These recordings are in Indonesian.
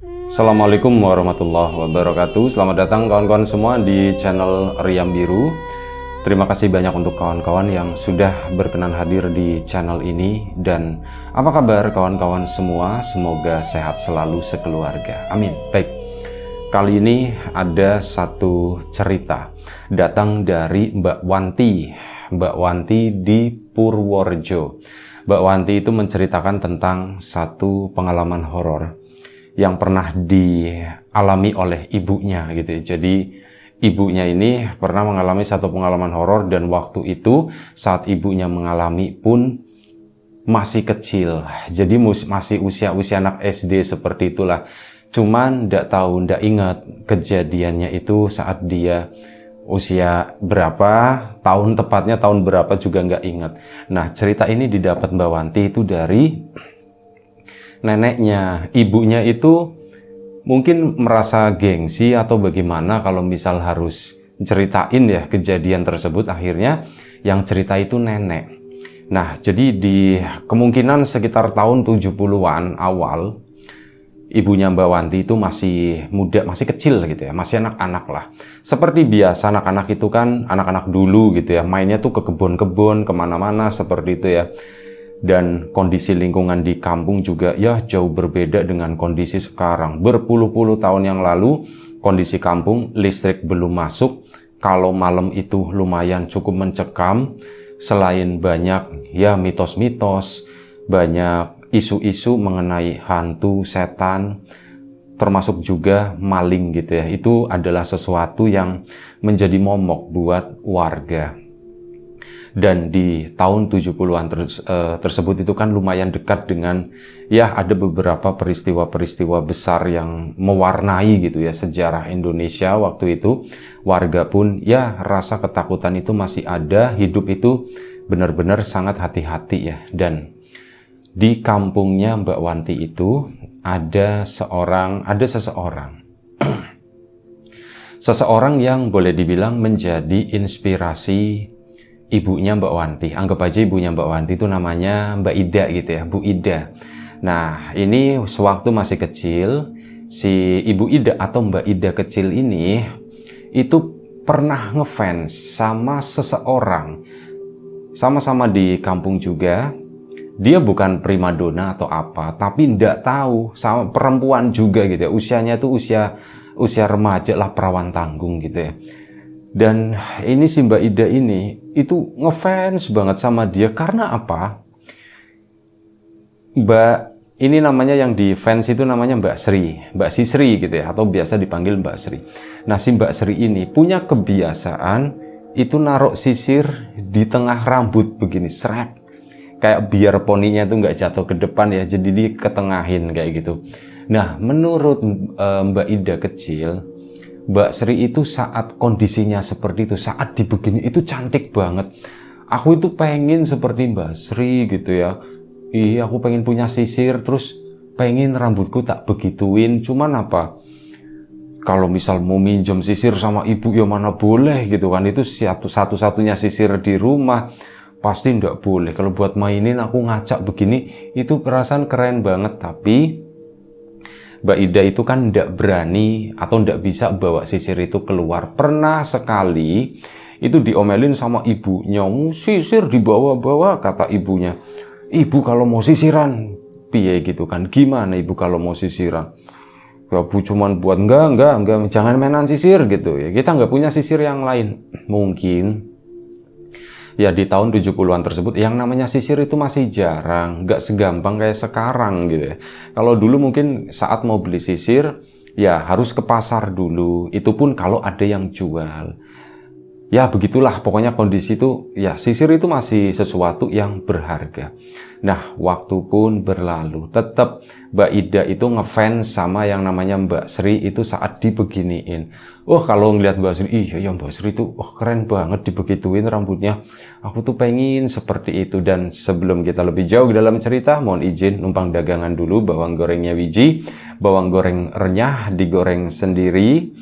Assalamualaikum warahmatullahi wabarakatuh. Selamat datang kawan-kawan semua di channel Riam Biru. Terima kasih banyak untuk kawan-kawan yang sudah berkenan hadir di channel ini. Dan apa kabar kawan-kawan semua? Semoga sehat selalu sekeluarga. Amin. Baik, kali ini ada satu cerita datang dari Mbak Wanti. Mbak Wanti di Purworejo. Mbak Wanti itu menceritakan tentang satu pengalaman horor yang pernah dialami oleh ibunya gitu. Jadi ibunya ini pernah mengalami satu pengalaman horor, dan waktu itu saat ibunya mengalami pun masih kecil. Jadi masih usia anak SD seperti itulah. Cuman ndak ingat kejadiannya itu saat dia usia berapa, tahun tepatnya tahun berapa juga nggak ingat. Nah, cerita ini didapat Mbak Wanti itu dari neneknya. Ibunya itu mungkin merasa gengsi atau bagaimana kalau misal harus ceritain ya kejadian tersebut. Akhirnya yang cerita itu nenek. Nah, jadi di kemungkinan sekitar tahun 70-an awal, ibunya Mbak Wanti itu masih muda, masih kecil gitu ya, masih anak-anak lah. Seperti biasa anak-anak itu kan, anak-anak dulu gitu ya, mainnya tuh ke kebun-kebun, kemana-mana seperti itu ya. Dan kondisi lingkungan di kampung juga ya jauh berbeda dengan kondisi sekarang. Berpuluh-puluh tahun yang lalu, kondisi kampung listrik belum masuk. Kalau malam itu lumayan cukup mencekam. Selain banyak ya mitos-mitos, banyak isu-isu mengenai hantu, setan, termasuk juga maling gitu ya. Itu adalah sesuatu yang menjadi momok buat warga. Dan di tahun 70-an tersebut itu kan lumayan dekat dengan ya ada beberapa peristiwa-peristiwa besar yang mewarnai gitu ya sejarah Indonesia waktu itu. Warga pun ya rasa ketakutan itu masih ada, hidup itu benar-benar sangat hati-hati ya. Dan di kampungnya Mbak Wanti itu ada seseorang yang boleh dibilang menjadi inspirasi ibunya Mbak Wanti. Anggap aja ibunya Mbak Wanti itu namanya Mbak Ida gitu ya, Bu Ida. Nah, ini sewaktu masih kecil, si Ibu Ida atau Mbak Ida kecil ini itu pernah ngefans sama seseorang. Sama-sama di kampung juga. Dia bukan primadona atau apa, tapi ndak tahu, sama perempuan juga gitu ya. Usianya tuh usia remaja lah, perawan tanggung gitu ya. Dan ini si Mbak Ida ini itu ngefans banget sama dia. Karena apa? Mbak ini namanya yang di fans itu namanya Mbak Sri, Mbak Sisri gitu ya, atau biasa dipanggil Mbak Sri. Nah, si Mbak Sri ini punya kebiasaan itu naruh sisir di tengah rambut begini, srek, kayak biar poninya tuh nggak jatuh ke depan ya, jadi diketengahin kayak gitu. Nah, menurut Mbak Ida kecil, Mbak Sri itu saat kondisinya seperti itu, saat dibegini itu cantik banget. Aku itu pengen seperti Mbak Sri gitu ya. Iya, aku pengen punya sisir, terus pengen rambutku tak begituin. Cuman apa? Kalau misal mau minjem sisir sama ibu ya mana boleh gitu kan. Itu satu-satunya sisir di rumah. Pasti nggak boleh. Kalau buat mainin aku ngacak begini, itu perasaan keren banget. Tapi Mbak Ida itu kan ndak berani atau ndak bisa bawa sisir itu keluar. Pernah sekali itu diomelin sama ibunya, sisir dibawa-bawa, kata ibunya. Ibu kalau mau sisiran piye gitu kan, gimana ibu kalau mau sisiran? Ya bu cuman buat enggak, jangan mainan sisir gitu ya. Kita nggak punya sisir yang lain. Mungkin ya di tahun 70-an tersebut yang namanya sisir itu masih jarang, nggak segampang kayak sekarang gitu ya. Kalau dulu mungkin saat mau beli sisir ya harus ke pasar dulu, itu pun kalau ada yang jual. Ya begitulah pokoknya kondisi itu ya, sisir itu masih sesuatu yang berharga. Nah, waktu pun berlalu, tetap Mbak Ida itu ngefans sama yang namanya Mbak Sri itu saat dibeginiin. Oh, kalau ngeliat Mbak Sri, iya Mbak Sri itu keren banget dibegituin rambutnya. Aku tuh pengen seperti itu. Dan sebelum kita lebih jauh dalam cerita, mohon izin numpang dagangan dulu. Bawang gorengnya Wiji, bawang goreng renyah digoreng sendiri,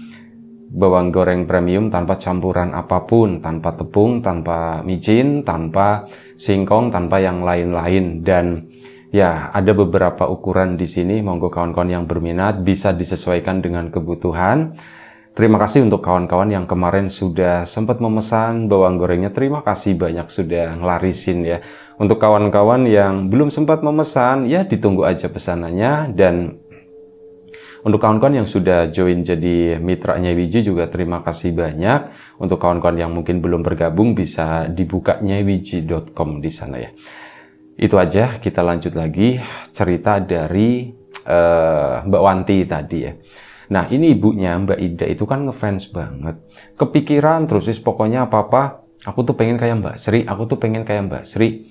bawang goreng premium tanpa campuran apapun, tanpa tepung, tanpa micin, tanpa singkong, tanpa yang lain-lain. Dan Ya, ada beberapa ukuran di sini. Monggo kawan-kawan yang berminat bisa disesuaikan dengan kebutuhan. Terima kasih untuk kawan-kawan yang kemarin sudah sempat memesan bawang gorengnya. Terima kasih banyak sudah ngelarisin ya. Untuk kawan-kawan yang belum sempat memesan, ya ditunggu aja pesanannya. Dan untuk kawan-kawan yang sudah join jadi mitranya Wiji juga terima kasih banyak. Untuk kawan-kawan yang mungkin belum bergabung bisa dibuka nyewiji.com di sana ya. Itu aja, kita lanjut lagi cerita dari Mbak Wanti tadi ya. Nah, ini ibunya Mbak Ida itu kan ngefans banget. Kepikiran terus pokoknya apa-apa, aku tuh pengen kayak Mbak Sri, aku tuh pengen kayak Mbak Sri.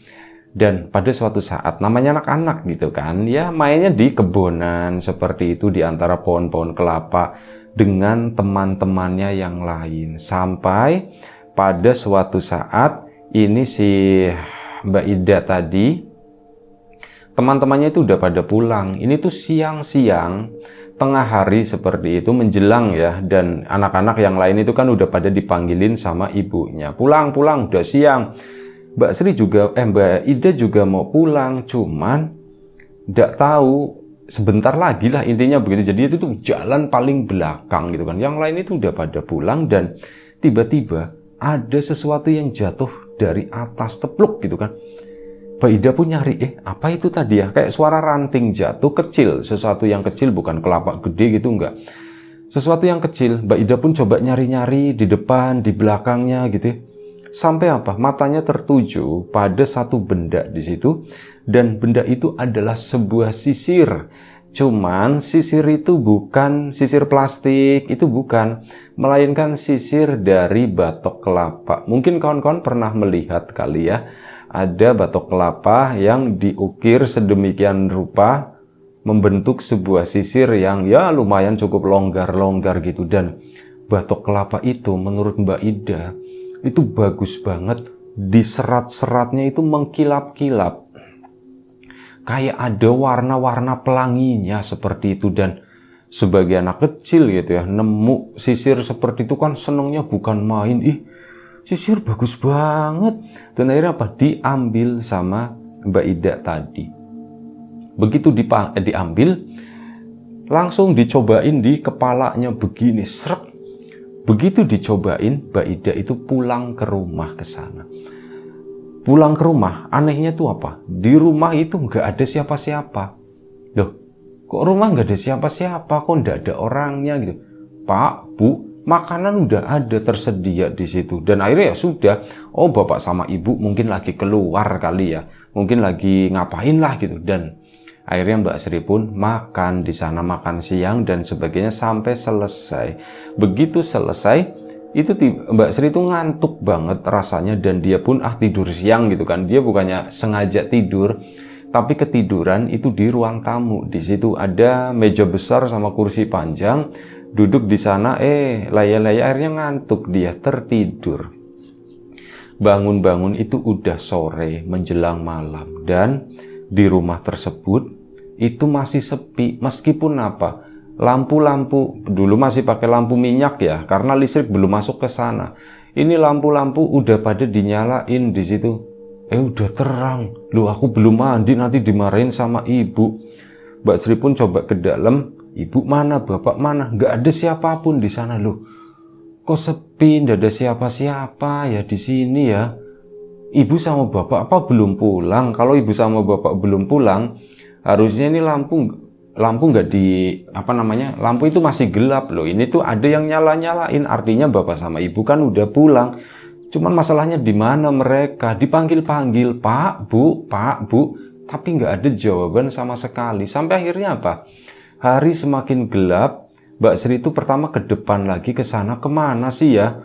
Dan pada suatu saat, namanya anak-anak gitu kan, ya mainnya di kebonan seperti itu di antara pohon-pohon kelapa dengan teman-temannya yang lain. Sampai pada suatu saat, ini si Mbak Ida tadi, teman-temannya itu udah pada pulang. Ini tuh siang-siang, tengah hari seperti itu menjelang ya, dan anak-anak yang lain itu kan udah pada dipanggilin sama ibunya. Pulang, udah siang. Mbak Sri juga, Mbak Ida juga mau pulang, cuman nggak tahu sebentar lagi lah intinya begitu. Jadi itu tuh jalan paling belakang gitu kan. Yang lain itu udah pada pulang dan tiba-tiba ada sesuatu yang jatuh dari atas tepluk gitu kan. Mbak Ida pun nyari, apa itu tadi ya? Kayak suara ranting jatuh kecil, sesuatu yang kecil, bukan kelapa gede gitu, enggak. Sesuatu yang kecil, Mbak Ida pun coba nyari-nyari di depan, di belakangnya gitu. Sampai apa? Matanya tertuju pada satu benda di situ, dan benda itu adalah sebuah sisir. Cuman sisir itu bukan sisir plastik, itu bukan, melainkan sisir dari batok kelapa. Mungkin kawan-kawan pernah melihat kali ya. Ada batok kelapa yang diukir sedemikian rupa membentuk sebuah sisir yang ya lumayan cukup longgar-longgar gitu. Dan batok kelapa itu menurut Mbak Ida itu bagus banget, di serat-seratnya itu mengkilap-kilap kayak ada warna-warna pelanginya seperti itu. Dan sebagai anak kecil gitu ya, nemu sisir seperti itu kan senengnya bukan main. Sisir bagus banget. Dan akhirnya apa? Diambil sama Mbak Ida tadi. Begitu diambil, langsung dicobain di kepalanya begini, srek. Begitu dicobain, Mbak Ida itu pulang ke rumah ke sana. Pulang ke rumah, anehnya tuh apa? Di rumah itu nggak ada siapa-siapa. Loh, kok rumah nggak ada siapa-siapa? Kok nggak ada orangnya gitu? Pak, Bu, makanan udah ada tersedia di situ. Dan akhirnya ya sudah, oh bapak sama ibu mungkin lagi keluar kali ya, mungkin lagi ngapain lah gitu. Dan akhirnya Mbak Sri pun makan di sana, makan siang dan sebagainya sampai selesai. Begitu selesai, itu Mbak Sri itu ngantuk banget rasanya, dan dia pun tidur siang gitu kan. Dia bukannya sengaja tidur, tapi ketiduran itu di ruang tamu. Di situ ada meja besar sama kursi panjang. Duduk di sana, laya-laya akhirnya ngantuk, dia tertidur. Bangun-bangun itu udah sore menjelang malam, dan di rumah tersebut itu masih sepi. Meskipun apa, lampu-lampu dulu masih pakai lampu minyak ya, karena listrik belum masuk ke sana. Ini lampu-lampu udah pada dinyalain di situ. Udah terang. Loh, aku belum mandi, nanti dimarahin sama ibu. Mbak Sri pun coba ke dalam. Ibu mana, bapak mana? Nggak ada siapapun di sana. Loh, kok sepi, nggak ada siapa-siapa ya di sini ya. Ibu sama bapak apa belum pulang? Kalau ibu sama bapak belum pulang, harusnya ini lampu nggak lampu itu masih gelap loh. Ini tuh ada yang nyala-nyalain, artinya bapak sama ibu kan udah pulang. Cuman masalahnya di mana mereka? Dipanggil-panggil, Pak, Bu, tapi nggak ada jawaban sama sekali. Sampai akhirnya apa? Hari semakin gelap, Mbak Sri itu pertama ke depan lagi, ke sana, kemana sih ya?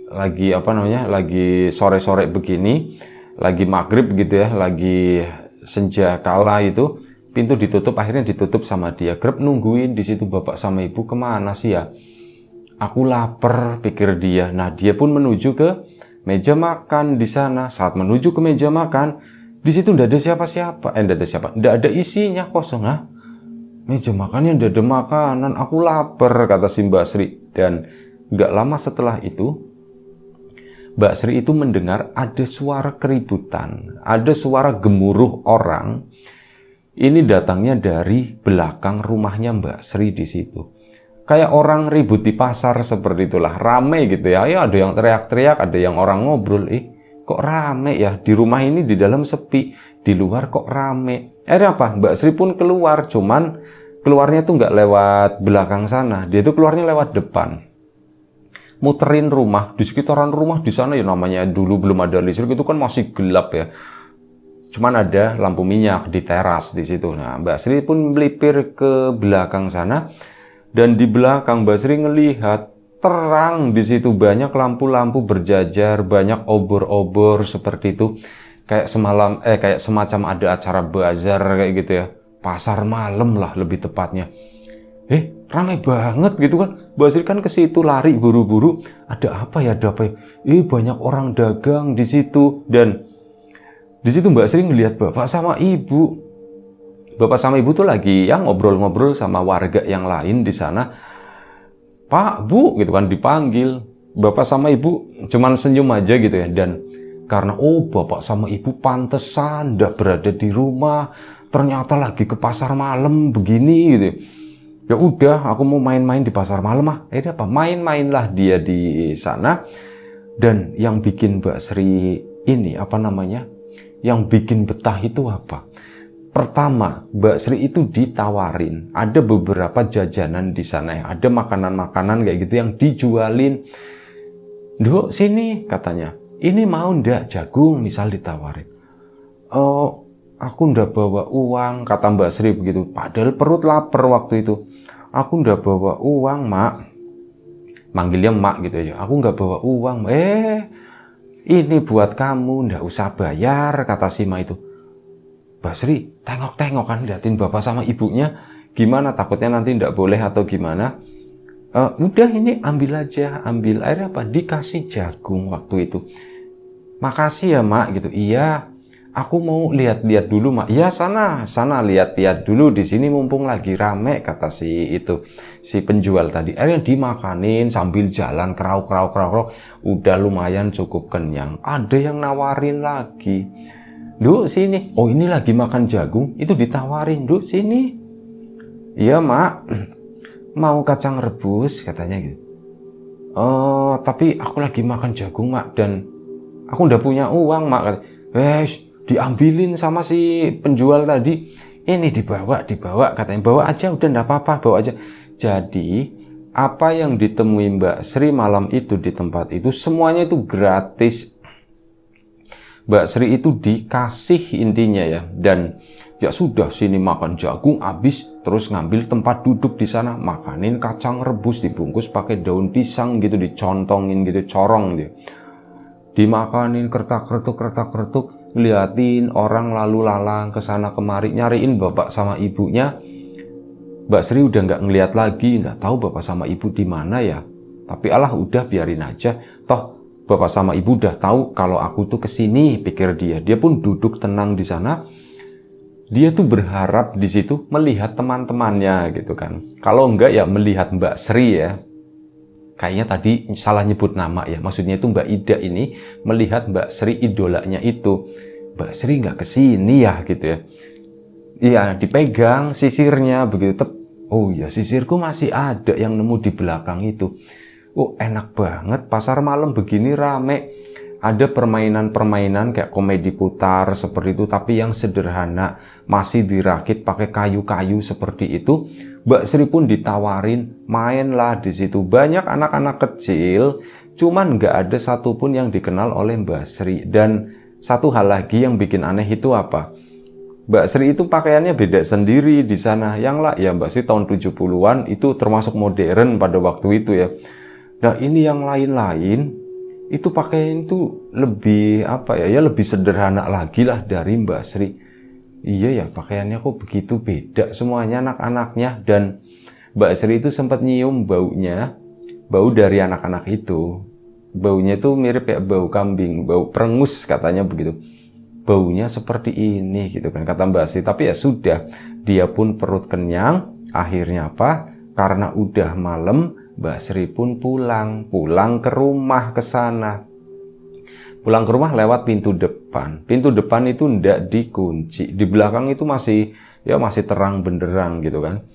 Lagi sore-sore begini, lagi maghrib gitu ya, lagi senja kala itu, pintu ditutup, akhirnya ditutup sama dia. Grab nungguin di situ bapak sama ibu, kemana sih ya? Aku lapar, pikir dia. Nah, dia pun menuju ke meja makan di sana. Saat menuju ke meja makan, di situ nggak ada siapa-siapa. Nggak ada isinya, kosong. Meja makannya nggak ada makanan. Aku lapar, kata si Mbak Sri. Dan nggak lama setelah itu, Mbak Sri itu mendengar ada suara keributan, ada suara gemuruh orang. Ini datangnya dari belakang rumahnya Mbak Sri di situ. Kayak orang ribut di pasar seperti itulah, rame gitu ya. Ya ada yang teriak-teriak, ada yang orang ngobrol. Kok rame ya? Di rumah ini di dalam sepi, di luar kok rame. Akhirnya apa? Mbak Sri pun keluar, cuman keluarnya tuh nggak lewat belakang sana. Dia tuh keluarnya lewat depan. Muterin rumah, di sekitaran rumah di sana ya, namanya dulu belum ada listrik, itu kan masih gelap ya. Cuman ada lampu minyak di teras di situ. Nah, Mbak Sri pun melipir ke belakang sana, dan di belakang Mbak Sri ngelihat terang di situ, banyak lampu-lampu berjajar, banyak obor-obor seperti itu. Kayak kayak semacam ada acara bazar kayak gitu ya. Pasar malam lah lebih tepatnya. Ramai banget gitu kan. Mbak Sri kan ke situ lari buru-buru. Ada apa ya? Ada apa ya? Banyak orang dagang di situ. Dan di situ Mbak Sri ngelihat bapak sama ibu. Bapak sama ibu tuh lagi yang ngobrol-ngobrol sama warga yang lain di sana. Pak, Bu, gitu kan dipanggil. Bapak sama ibu cuman senyum aja gitu ya. Dan karena bapak sama ibu pantesan ndak berada di rumah, ternyata lagi ke pasar malam begini gitu. Ya udah, aku mau main-main di pasar malam ah. Apa? Main-mainlah dia di sana. Dan yang bikin Mbak Sri ini yang bikin betah itu apa? Pertama, Mbak Sri itu ditawarin. Ada beberapa jajanan di sana ya. Ada makanan-makanan kayak gitu yang dijualin. Duk, sini katanya. Ini mau ndak jagung misal ditawarin. Aku ndak bawa uang, kata Mbak Sri begitu. Padahal perut lapar waktu itu. Aku ndak bawa uang, Mak. Manggilnya Mak gitu ya. Aku nggak bawa uang. Ini buat kamu, ndak usah bayar, kata si Ma itu. Mbak Sri tengok-tengok kan, liatin bapak sama ibunya. Gimana, takutnya nanti ndak boleh atau gimana. Udah ini ambil aja, ambil. Akhirnya apa? Dikasih jagung waktu itu. Makasih ya Mak gitu. Iya, aku mau lihat-lihat dulu Mak. Iya sana lihat-lihat dulu di sini mumpung lagi rame, kata si penjual tadi. Akhirnya dimakanin sambil jalan krauk. Udah lumayan cukup kenyang. Ada yang nawarin lagi. Duk sini. Oh ini lagi makan jagung. Itu ditawarin. Duk sini. Iya Mak. Mau kacang rebus katanya gitu. Tapi aku lagi makan jagung Mak. Dan aku udah punya uang Mak. Diambilin sama si penjual tadi. Ini dibawa katanya. Bawa aja udah enggak apa-apa, bawa aja. Jadi apa yang ditemui Mbak Sri malam itu di tempat itu semuanya itu gratis. Mbak Sri itu dikasih intinya ya. Dan ya sudah, sini makan jagung habis, terus ngambil tempat duduk di sana, makanin kacang rebus dibungkus pakai daun pisang gitu, dicontongin gitu, corong gitu. Dimakanin kertak-kertuk, liatin orang lalu lalang ke sana kemari, nyariin bapak sama ibunya. Mbak Sri udah nggak ngeliat lagi, nggak tahu bapak sama ibu di mana ya. Tapi udah biarin aja. Toh bapak sama ibu udah tahu kalau aku tuh kesini, pikir dia. Dia pun duduk tenang di sana. Dia tuh berharap di situ melihat teman-temannya gitu kan. Kalau enggak ya melihat Mbak Sri ya. Kayaknya tadi salah nyebut nama ya. Maksudnya itu Mbak Ida ini melihat Mbak Sri idolanya itu. Mbak Sri nggak kesini ya gitu ya. Iya, dipegang sisirnya begitu. Oh ya, sisirku masih ada yang nemu di belakang itu. Enak banget, pasar malam begini rame. Ada permainan-permainan kayak komedi putar seperti itu, tapi yang sederhana, masih dirakit pakai kayu-kayu seperti itu. Mbak Sri pun ditawarin, mainlah di situ. Banyak anak-anak kecil, cuman nggak ada satupun yang dikenal oleh Mbak Sri. Dan satu hal lagi yang bikin aneh itu apa? Mbak Sri itu pakaiannya beda sendiri di sana. Ya Mbak Sri tahun 70-an itu termasuk modern pada waktu itu ya. Nah ini yang lain-lain itu pakaian itu lebih lebih sederhana lagi lah dari Mbak Sri. Iya ya, pakaiannya kok begitu beda semuanya anak-anaknya. Dan Mbak Sri itu sempat nyium baunya, bau dari anak-anak itu. Baunya itu mirip kayak bau kambing, bau perengus katanya begitu. Baunya seperti ini gitu kan kata Mbak Sri. Tapi ya sudah, dia pun perut kenyang. Akhirnya apa? Karena udah malam, Mbak Sri pun pulang ke rumah ke sana. Pulang ke rumah lewat pintu depan. Pintu depan itu ndak dikunci. Di belakang itu masih terang benderang gitu kan.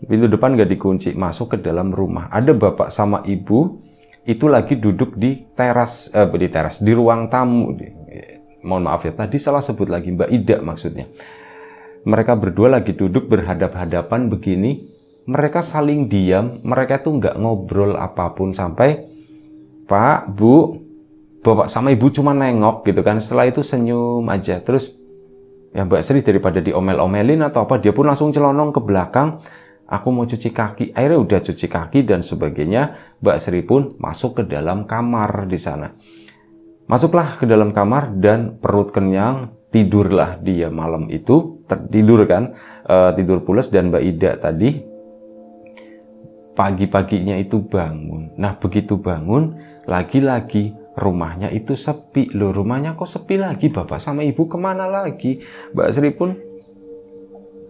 Pintu depan nggak dikunci, masuk ke dalam rumah. Ada bapak sama ibu itu lagi duduk di teras, di ruang tamu. Mohon maaf ya, tadi salah sebut lagi, Mbak Ida maksudnya. Mereka berdua lagi duduk berhadap-hadapan begini. Mereka saling diam, mereka tuh nggak ngobrol apapun sampai Pak, Bu, bapak sama ibu cuma nengok gitu kan. Setelah itu senyum aja. Terus ya Mbak Sri daripada diomel-omelin atau apa, dia pun langsung celonong ke belakang. Aku mau cuci kaki. Akhirnya udah cuci kaki dan sebagainya. Mbak Sri pun masuk ke dalam kamar di sana. Masuklah ke dalam kamar dan perut kenyang, tidurlah dia malam itu. Tidur kan, tidur pules. Dan Mbak Ida tadi pagi-paginya itu bangun. Nah begitu bangun, lagi-lagi rumahnya itu sepi. Loh, rumahnya kok sepi lagi? Bapak sama ibu kemana lagi? Mbak Sri pun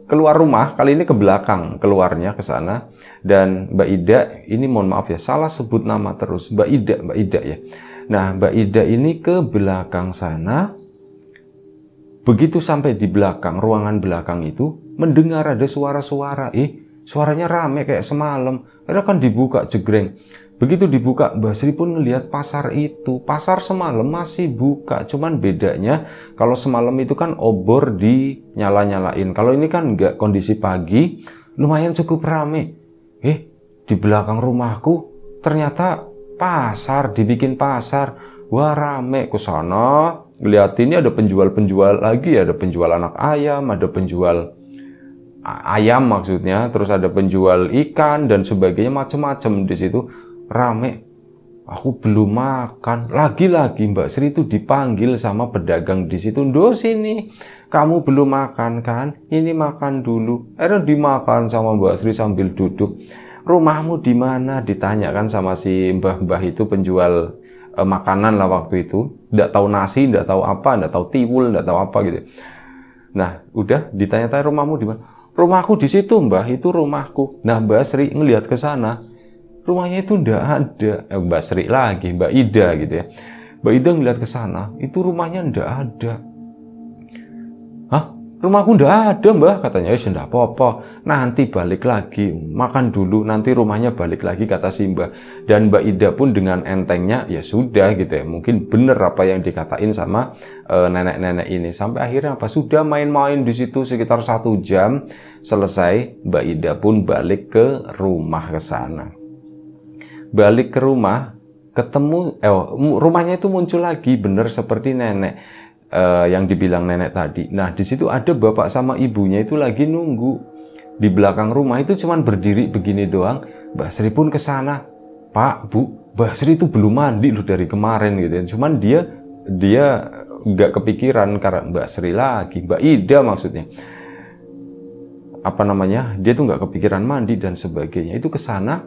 keluar rumah, kali ini ke belakang, keluarnya ke sana. Dan Mbak Ida, ini mohon maaf ya, salah sebut nama terus, Mbak Ida ya. Nah, Mbak Ida ini ke belakang sana. Begitu sampai di belakang, ruangan belakang itu, mendengar ada suara-suara. Suaranya rame kayak semalam. Akhirnya kan dibuka, jegreng. Begitu dibuka, Mbak Sri pun ngelihat pasar itu. Pasar semalam masih buka. Cuman bedanya, kalau semalam itu kan obor dinyala-nyalain. Kalau ini kan enggak, kondisi pagi, lumayan cukup rame. Di belakang rumahku, ternyata pasar, dibikin pasar. Wah rame ke sana. Lihat ini ada penjual-penjual lagi, ada penjual anak ayam, ada penjual ayam maksudnya, terus ada penjual ikan dan sebagainya, macam-macam di situ rame. Aku belum makan. Lagi-lagi Mbak Sri itu dipanggil sama pedagang di situ. "Do sini, kamu belum makan kan? Ini makan dulu." Akhirnya dimakan sama Mbak Sri sambil duduk. "Rumahmu di mana?" ditanyakan sama si mbah-mbah itu, penjual makanan lah waktu itu. Nggak tahu nasi, nggak tahu apa, nggak tahu tiwul, nggak tahu apa gitu. Nah, udah ditanya-tanya, "Rumahmu di mana?" "Rumahku di situ, Mbah, itu rumahku." Nah, Mbak Sri ngelihat ke sana, rumahnya itu ndak ada. Mbak Sri lagi, Mbak Ida gitu ya. Mbak Ida ngelihat ke sana, itu rumahnya ndak ada. "Hah? Rumahku ndak ada, Mbah," katanya. "Ya ndak apa-apa, nanti balik lagi, makan dulu, nanti rumahnya balik lagi," kata si Mbah. Dan Mbak Ida pun dengan entengnya, ya sudah gitu ya, mungkin bener apa yang dikatain sama nenek-nenek ini. Sampai akhirnya apa, sudah main-main di situ sekitar 1 jam, selesai. Mbak Ida pun balik ke rumah ke sana. Balik ke rumah, ketemu rumahnya itu muncul lagi bener seperti nenek yang dibilang nenek tadi. Nah, di situ ada bapak sama ibunya itu lagi nunggu di belakang rumah itu, cuman berdiri begini doang. Mbak Sri pun ke sana. "Pak, Bu, Mbak Sri itu belum mandi loh dari kemarin," gitu. Cuman dia nggak kepikiran karena Mbak Sri lagi, Mbak Ida maksudnya. Apa namanya? Dia tuh nggak kepikiran mandi dan sebagainya. Itu ke sana.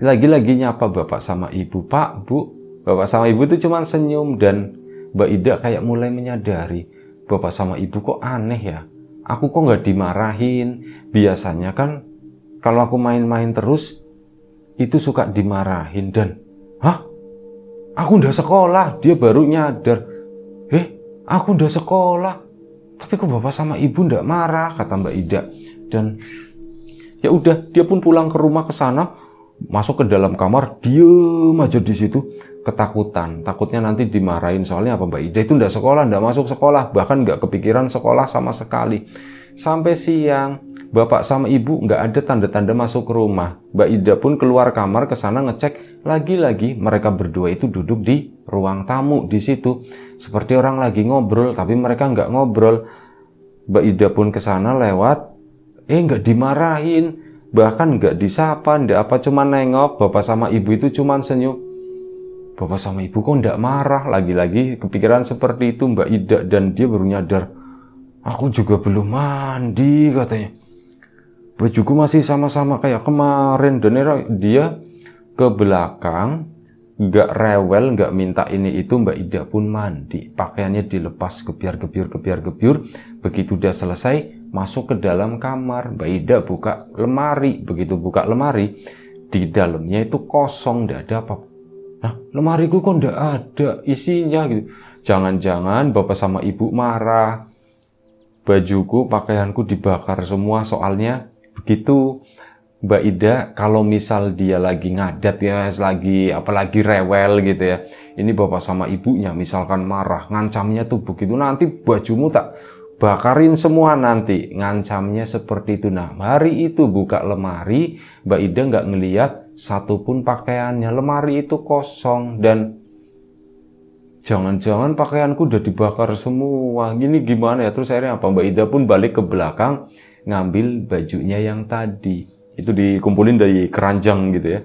Lagi-lagi nyapa bapak sama ibu. "Pak, Bu." Bapak sama ibu itu cuman senyum. Dan Mbak Ida kayak mulai menyadari, bapak sama ibu kok aneh ya, aku kok nggak dimarahin. Biasanya kan kalau aku main-main terus itu suka dimarahin. Dan aku udah sekolah. Dia baru nyadar, aku udah sekolah, tapi kok bapak sama ibu ndak marah, kata Mbak Ida. Dan ya udah, dia pun pulang ke rumah ke sana, masuk ke dalam kamar, diem aja di situ, ketakutan. Takutnya nanti dimarahin. Soalnya apa, Mbak Ida itu ndak sekolah, ndak masuk sekolah, bahkan nggak kepikiran sekolah sama sekali. Sampai siang, bapak sama ibu nggak ada tanda-tanda masuk ke rumah. Mbak Ida pun keluar kamar ke sana ngecek. Lagi-lagi mereka berdua itu duduk di ruang tamu di situ, seperti orang lagi ngobrol, tapi mereka nggak ngobrol. Mbak Ida pun ke sana lewat, nggak dimarahin, bahkan nggak disapa, nggak apa, cuma nengok. Bapak sama ibu itu cuma senyum. Bapak sama ibu kok nggak marah. Lagi-lagi kepikiran seperti itu Mbak Ida, dan dia baru nyadar, aku juga belum mandi, katanya. Bajuku masih sama-sama kayak kemarin. Dan dia ke belakang, nggak rewel, nggak minta ini itu. Mbak Ida pun mandi, pakaiannya dilepas, gebyur. Begitu udah selesai, masuk ke dalam kamar. Mbak Ida buka lemari. Begitu buka lemari, di dalamnya itu kosong, nggak ada apa. Nah, lemariku kok ndak ada isinya gitu. Jangan-jangan bapak sama ibu marah, bajuku, pakaianku dibakar semua. Soalnya begitu Mbak Ida, kalau misal dia lagi ngadat ya, apalagi rewel gitu ya, ini bapak sama ibunya misalkan marah, ngancamnya tuh begitu, nanti bajumu tak bakarin semua nanti, ngancamnya seperti itu. Nah, hari itu buka lemari, Mbak Ida nggak ngelihat satupun pakaiannya, lemari itu kosong, dan jangan-jangan pakaianku udah dibakar semua. Gini gimana ya? Terus akhirnya apa? Mbak Ida pun balik ke belakang, ngambil bajunya yang tadi. Itu dikumpulin dari keranjang gitu ya.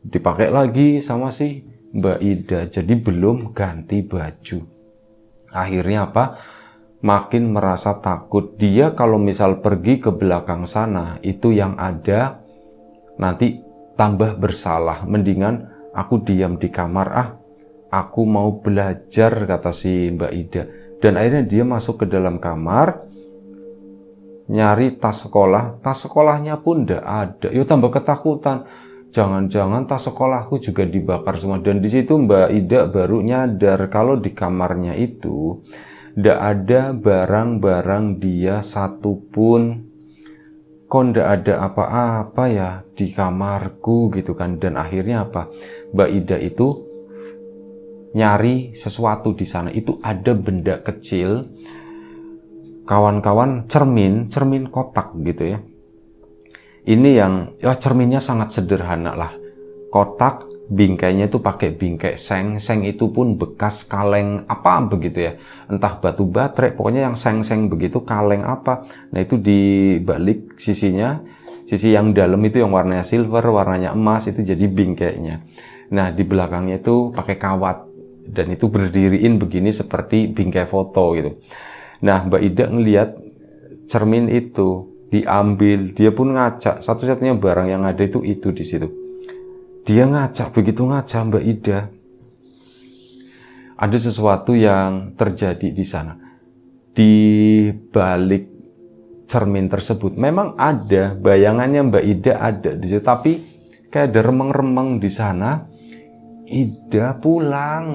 Dipakai lagi sama si Mbak Ida. Jadi belum ganti baju. Akhirnya apa? Makin merasa takut. Dia kalau misal pergi ke belakang sana, itu yang ada nanti tambah bersalah. Mendingan aku diam di kamar, aku mau belajar, kata si Mbak Ida. Dan akhirnya dia masuk ke dalam kamar, nyari tas sekolahnya pun ndak ada. Yo tambah ketakutan. Jangan-jangan tas sekolahku juga dibakar semua. Dan di situ Mbak Ida baru nyadar kalau di kamarnya itu ndak ada barang-barang dia satupun. Kok ndak ada apa-apa ya di kamarku gitu kan. Dan akhirnya apa? Mbak Ida itu nyari sesuatu di sana. Itu ada benda kecil, kawan-kawan, cermin kotak gitu ya. Ini yang ya cerminnya sangat sederhana lah. Kotak, bingkainya itu pakai bingkai seng itu pun bekas kaleng apa begitu ya. Entah batu baterai, pokoknya yang seng begitu, kaleng apa. Nah, itu di balik sisinya, sisi yang dalam itu yang warnanya silver, warnanya emas, itu jadi bingkainya. Nah, di belakangnya itu pakai kawat, dan itu berdiriin begini seperti bingkai foto gitu. Nah, Mbak Ida ngelihat cermin itu diambil, dia pun ngaca. Satu-satunya barang yang ada itu di situ. Dia ngaca, begitu ngaca Mbak Ida, ada sesuatu yang terjadi di sana. Di balik cermin tersebut memang ada bayangannya Mbak Ida ada di situ, tapi kayak ada remeng-remeng di sana. Ida pulang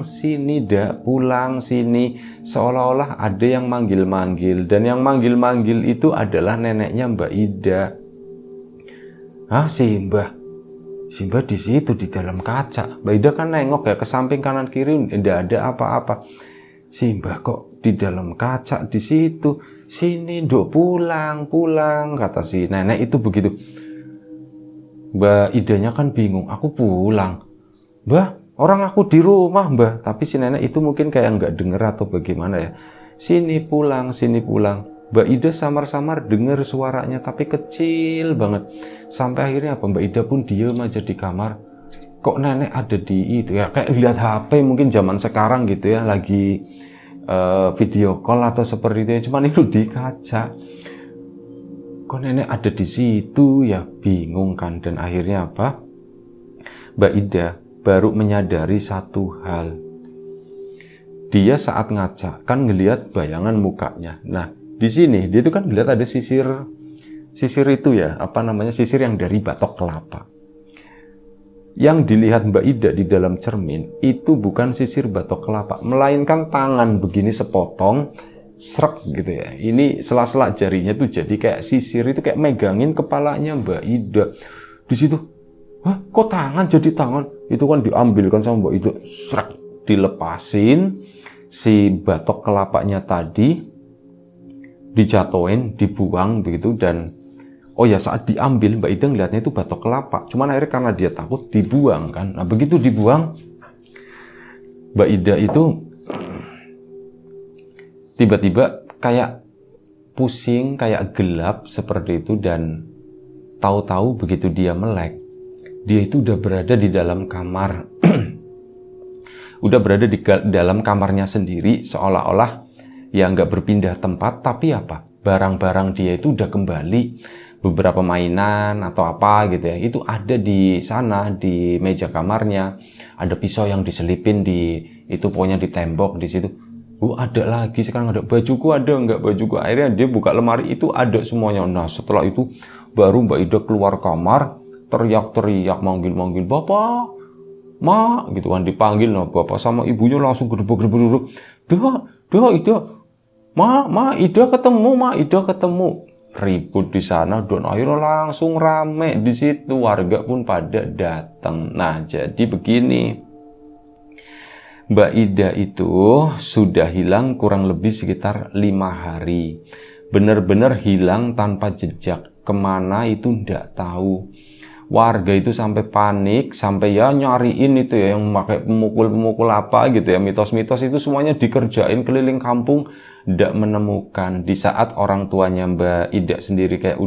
sini, seolah-olah ada yang manggil-manggil, dan yang manggil-manggil itu adalah neneknya Mbak Ida. Si Mbah di situ di dalam kaca. Mbak Ida kan nengok ya ke samping kanan kiri, tidak ada apa-apa. Si Mbah kok di dalam kaca di situ. Sini Nduk, pulang, kata si nenek itu begitu. Mbak Idanya kan bingung, aku pulang. Mbah, orang aku di rumah Mbah. Tapi si nenek itu mungkin kayak nggak denger atau bagaimana ya. Sini pulang. Mbak Ida samar-samar dengar suaranya, tapi kecil banget. Sampai akhirnya apa? Mbak Ida pun diam aja di kamar. Kok nenek ada di itu ya? Kayak lihat HP mungkin zaman sekarang gitu ya, lagi video call atau seperti itu ya. Cuman itu di kaca. Kok nenek ada di situ ya? Bingung kan. Dan akhirnya apa? Mbak Ida baru menyadari satu hal. Dia saat ngaca kan ngelihat bayangan mukanya. Nah, di sini dia itu kan ngelihat ada sisir itu ya, sisir yang dari batok kelapa. Yang dilihat Mbak Ida di dalam cermin itu bukan sisir batok kelapa, melainkan tangan begini sepotong, srek gitu ya. Ini sela-sela jarinya tuh jadi kayak sisir itu, kayak megangin kepalanya Mbak Ida. Di situ, kok tangan jadi tangan? Itu kan diambilkan sama Mbak Ida, srek, dilepasin si batok kelapanya tadi, dijatuhin, dibuang begitu. Dan saat diambil Mbak Ida ngeliatnya itu batok kelapa, cuman akhirnya karena dia takut dibuang kan. Nah, begitu dibuang, Mbak Ida itu tiba-tiba kayak pusing, kayak gelap seperti itu. Dan tahu-tahu begitu dia melek, dia itu udah berada di dalam kamar udah berada di dalam kamarnya sendiri, seolah-olah ya nggak berpindah tempat. Tapi apa, barang-barang dia itu udah kembali. Beberapa mainan atau apa gitu ya, itu ada di sana di meja kamarnya. Ada pisau yang diselipin di itu, pokoknya di tembok di situ. Ada lagi, sekarang ada bajuku, ada nggak bajuku. Akhirnya dia buka lemari, itu ada semuanya. Nah, setelah itu baru Mbak Ida keluar kamar, teriak-teriak, manggil-manggil, bapak, "Ma," gitu kan, dipanggil. Nah, bapak sama ibunya langsung gedebuk-gedebuk, Ida, Ma, Ida ketemu, Ma, Ida ketemu." Ribut di sana dan akhirnya langsung rame di situ, warga pun pada datang. Nah, jadi begini, Mbak Ida itu sudah hilang kurang lebih sekitar 5 hari. Benar-benar hilang tanpa jejak. Kemana itu ndak tahu. Warga itu sampai panik, sampai ya nyariin itu ya, yang pakai pemukul-pemukul apa gitu ya, mitos-mitos itu semuanya dikerjain keliling kampung, ndak menemukan. Di saat orang tuanya Mbak Ida sendiri kayak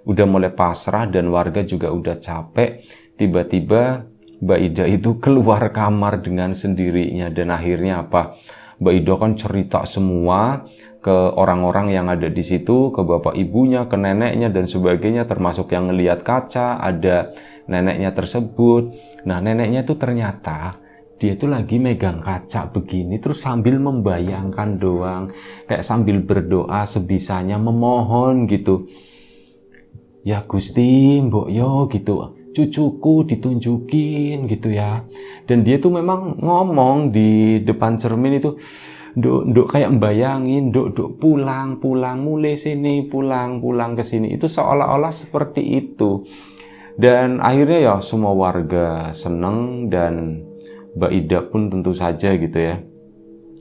udah mulai pasrah dan warga juga udah capek, tiba-tiba Mbak Ida itu keluar kamar dengan sendirinya. Dan akhirnya apa? Mbak Ida kan cerita semua ke orang-orang yang ada di situ, ke bapak ibunya, ke neneknya dan sebagainya, termasuk yang ngelihat kaca, ada neneknya tersebut. Nah, neneknya itu ternyata dia tuh lagi megang kaca begini, terus sambil membayangkan doang, kayak sambil berdoa sebisanya, memohon gitu. "Ya Gusti, Mbok yo," gitu, "cucuku ditunjukin," gitu ya. Dan dia tuh memang ngomong di depan cermin itu, Nduk kayak membayangin, Nduk pulang mulai sini, pulang ke sini." Itu seolah-olah seperti itu. Dan akhirnya ya semua warga seneng, dan Mbak Ida pun tentu saja gitu ya,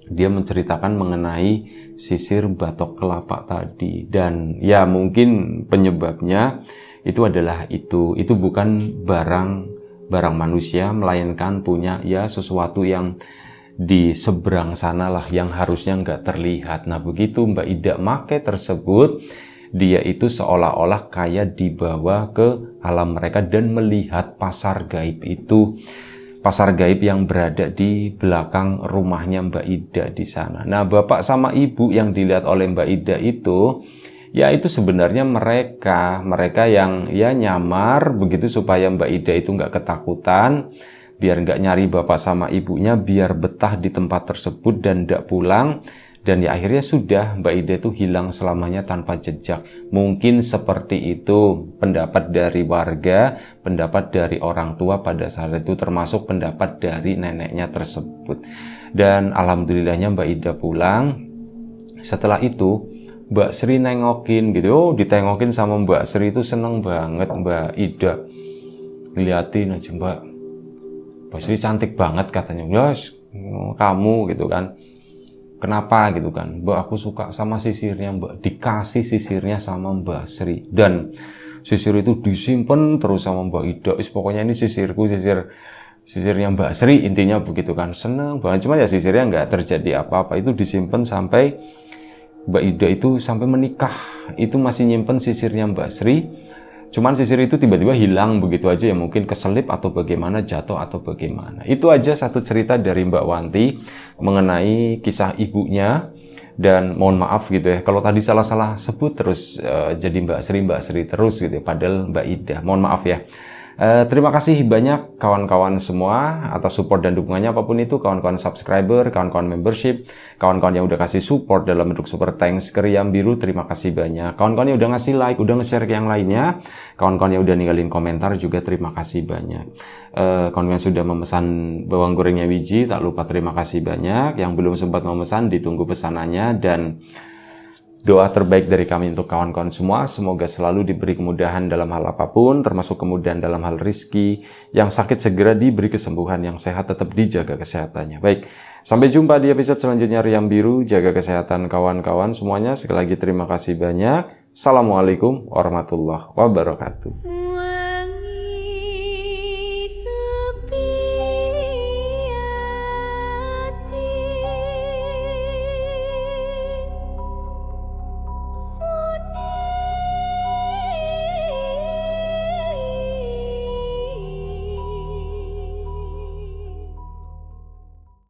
dia menceritakan mengenai sisir batok kelapa tadi. Dan ya mungkin penyebabnya itu adalah itu bukan barang manusia, melainkan punya ya sesuatu yang di seberang sana lah, yang harusnya nggak terlihat. Nah, begitu Mbak Ida make tersebut, dia itu seolah-olah kayak dibawa ke alam mereka dan melihat pasar gaib itu, pasar gaib yang berada di belakang rumahnya Mbak Ida di sana. Nah, bapak sama ibu yang dilihat oleh Mbak Ida itu, ya itu sebenarnya mereka yang ya nyamar begitu supaya Mbak Ida itu nggak ketakutan, biar nggak nyari bapak sama ibunya, biar betah di tempat tersebut dan nggak pulang. Dan ya akhirnya sudah, Mbak Ida itu hilang selamanya tanpa jejak. Mungkin seperti itu pendapat dari warga, pendapat dari orang tua pada saat itu, termasuk pendapat dari neneknya tersebut. Dan alhamdulillahnya Mbak Ida pulang. Setelah itu Mbak Sri nengokin gitu, ditengokin sama Mbak Sri itu seneng banget Mbak Ida. Ngeliatin aja, Mbak Sri cantik banget katanya. "Yes, kamu," gitu kan. "Kenapa?" gitu kan. "Mbak, aku suka sama sisirnya, Mbak." Dikasih sisirnya sama Mbak Sri. Dan sisir itu disimpan terus sama Mbak Ida. Pokoknya ini sisirku, sisirnya Mbak Sri, intinya begitu kan. Seneng banget. Cuma ya sisirnya nggak terjadi apa-apa. Itu disimpan sampai Mbak Ida itu sampai menikah. Itu masih nyimpen sisirnya Mbak Sri. Cuman sisir itu tiba-tiba hilang begitu aja ya, mungkin keselip atau bagaimana, jatuh atau bagaimana. Itu aja satu cerita dari Mbak Wanti mengenai kisah ibunya. Dan mohon maaf gitu ya, kalau tadi salah-salah sebut terus jadi Mbak Sri terus gitu ya, padahal Mbak Ida. Mohon maaf ya. Terima kasih banyak kawan-kawan semua atas support dan dukungannya, apapun itu, kawan-kawan subscriber, kawan-kawan membership, kawan-kawan yang udah kasih support dalam bentuk super thanks ke Riam Biru, terima kasih banyak. Kawan-kawan yang udah ngasih like, udah nge-share ke yang lainnya, kawan-kawan yang udah ninggalin komentar juga terima kasih banyak. Kawan-kawan yang sudah memesan bawang gorengnya Wiji, tak lupa terima kasih banyak. Yang belum sempat memesan, ditunggu pesanannya. Dan doa terbaik dari kami untuk kawan-kawan semua, semoga selalu diberi kemudahan dalam hal apapun, termasuk kemudahan dalam hal rizki. Yang sakit segera diberi kesembuhan, yang sehat tetap dijaga kesehatannya. Baik, sampai jumpa di episode selanjutnya Riam Biru. Jaga kesehatan kawan-kawan semuanya. Sekali lagi terima kasih banyak. Assalamualaikum warahmatullahi wabarakatuh.